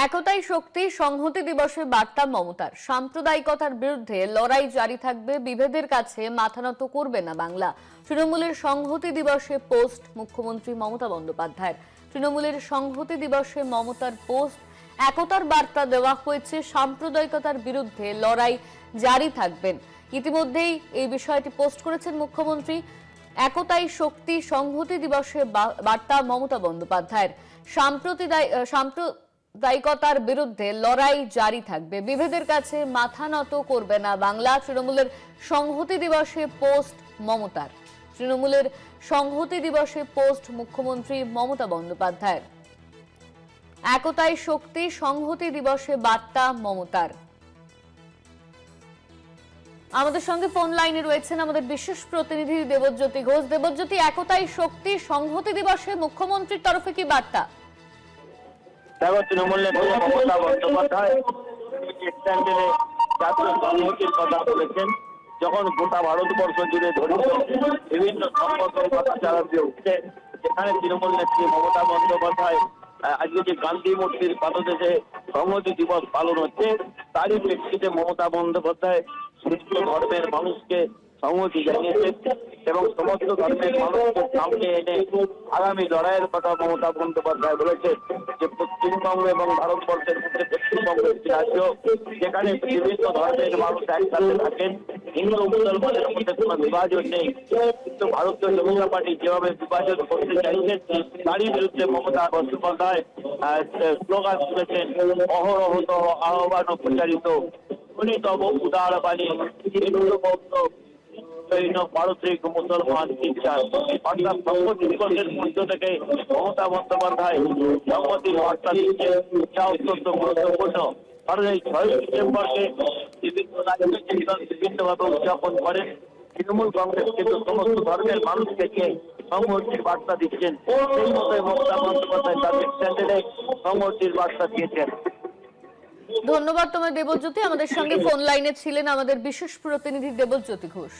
একতাই শক্তি সংহতি দিবসে বার্তা মমতার। সাম্প্রদায়িকতার বিরুদ্ধে লড়াই জারি থাকবে, বিভেদের কাছে মাথা নত করবে না বাংলা। তৃণমূলের সংহতি দিবসে পোস্ট মুখ্যমন্ত্রী মমতা বন্দ্যোপাধ্যায়ের। তৃণমূলের সংহতি দিবসে মমতার পোস্ট, একতার বার্তা দেওয়া হয়েছে, সাম্প্রদায়িকতার বিরুদ্ধে লড়াই জারি থাকবেন। ইতিমধ্যেই এই বিষয়টি পোস্ট করেছেন মুখ্যমন্ত্রী। একতাই শক্তি সংহতি দিবসে বার্তা মমতা বন্দ্যোপাধ্যায়ের। সাম্প্রদায়িকতার বিরুদ্ধে লড়াই জারি থাকবে, বিভেদের কাছে মাথা নত করবে না বাংলা। তৃণমূলের সংহতি দিবসে পোস্ট মমতার। তৃণমূলের সংহতি দিবসে পোস্ট মুখ্যমন্ত্রী মমতা বন্দ্যোপাধ্যায়ের। একতাই শক্তি সংহতি দিবসে বার্তা মমতার। আমাদের সঙ্গে ফোন লাইনে রয়েছেন আমাদের বিশেষ প্রতিনিধি দেবজ্যোতি ঘোষ। দেবজ্যোতি, একতাই শক্তি সংহতি দিবসে মুখ্যমন্ত্রীর তরফে কি বার্তা? দেখো, তৃণমূল নেত্রী মমতা বন্দ্যোপাধ্যায় জাতীয় সংহতির কথা বলেছেন। যখন গোটা ভারতবর্ষ জুড়ে ধরিত বিভিন্ন সংগঠনের কথা চালাতে উঠছে, যেখানে তৃণমূল নেত্রী মমতা বন্দ্যোপাধ্যায় আজকে যে গান্ধী মূর্তির পাদদেশে সংহতি দিবস পালন হচ্ছে, তারই প্রেক্ষিতে মমতা বন্দ্যোপাধ্যায় সমস্ত ধর্মের মানুষকে সংহতি জানিয়েছেন এবং সমস্ত ধর্মের মানুষকে সামনে এনে আগামী লড়াইয়ের কথা মমতা বন্দ্যোপাধ্যায় বলেছেন যে পশ্চিমবঙ্গ এবং ভারতবর্ষের মধ্যে পশ্চিমবঙ্গ একটি রাজ্য, যেখানে বিভিন্ন ধর্মের মানুষ একসাথে থাকেন। হিন্দু মুসলমানের মধ্যে কোনো বিভাজন নেই, কিন্তু ভারতীয় জনতা পার্টি যেভাবে বিভাজন করতে চাইছেন, তারই বিরুদ্ধে মমতা বন্দ্যোপাধ্যায় স্লোগান তুলেছেন, অহরহত আহ্বান ও প্রচারিত তব উদার বাণী ভারতের মুসলমান শিক্ষা। অর্থাৎ সংহতি দিবসের মধ্য থেকে মমতা বন্দ্যোপাধ্যায় সংহতির বার্তা দিচ্ছে, যা অত্যন্ত গুরুত্বপূর্ণ। কারণ এই 6 ডিসেম্বরকে বিভিন্ন রাজ্যে বিভিন্নভাবে উদযাপন করেন। তৃণমূল কংগ্রেস কিন্তু সমস্ত ধর্মের মানুষকে নিয়ে সংহতির বার্তা দিচ্ছেন। সেই মতো মমতা বন্দ্যোপাধ্যায় তাদের স্ট্যান্ডার্ডে সংহতির বার্তা দিয়েছেন। ধন্যবাদ তোমার দেবজ্যোতি। আমাদের সঙ্গে ফোন লাইনে ছিলেন আমাদের বিশেষ প্রতিনিধি দেবজ্যোতি ঘোষ।